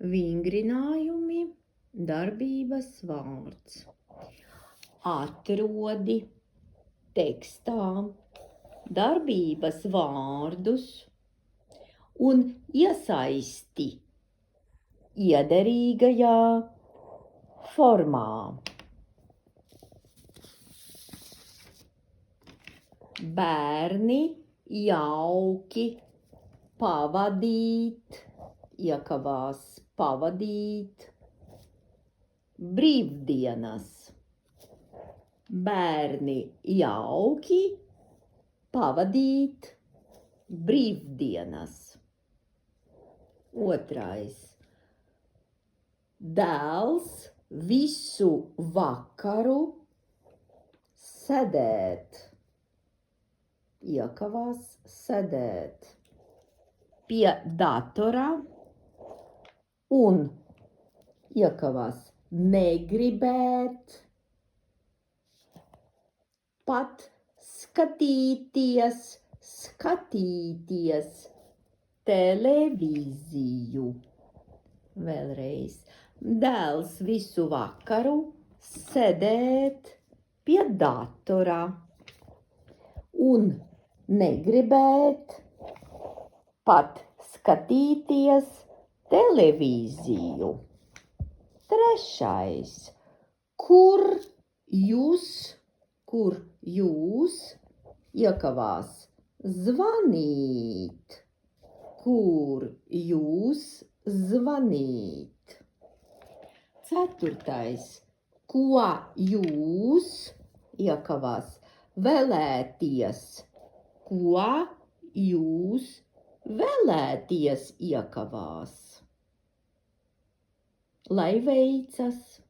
Vingrinājumi, darbības vārds. Atrodi tekstā darbības vārdus un iesaisti iederīgajā formā. Bērni jauki pavadīt, iekavās pavadīt, brīvdienas. Bērni jauki pavadīt brīvdienas. Otrais. Dēls visu vakaru sēdēt, iekavās sēdēt pie datora un iekavās negribēt pat skatīties televīziju. Vēlreiz. Dēls visu vakaru sēdēt pie datora un negribēt pat skatīties televīziju. Trešais. Kur jūs iekavās zvanīt? Kur jūs zvanīt? Ceturtais. Ko jūs iekavās vēlēties? Ko jūs vēlēties iekavās? Lai veicas!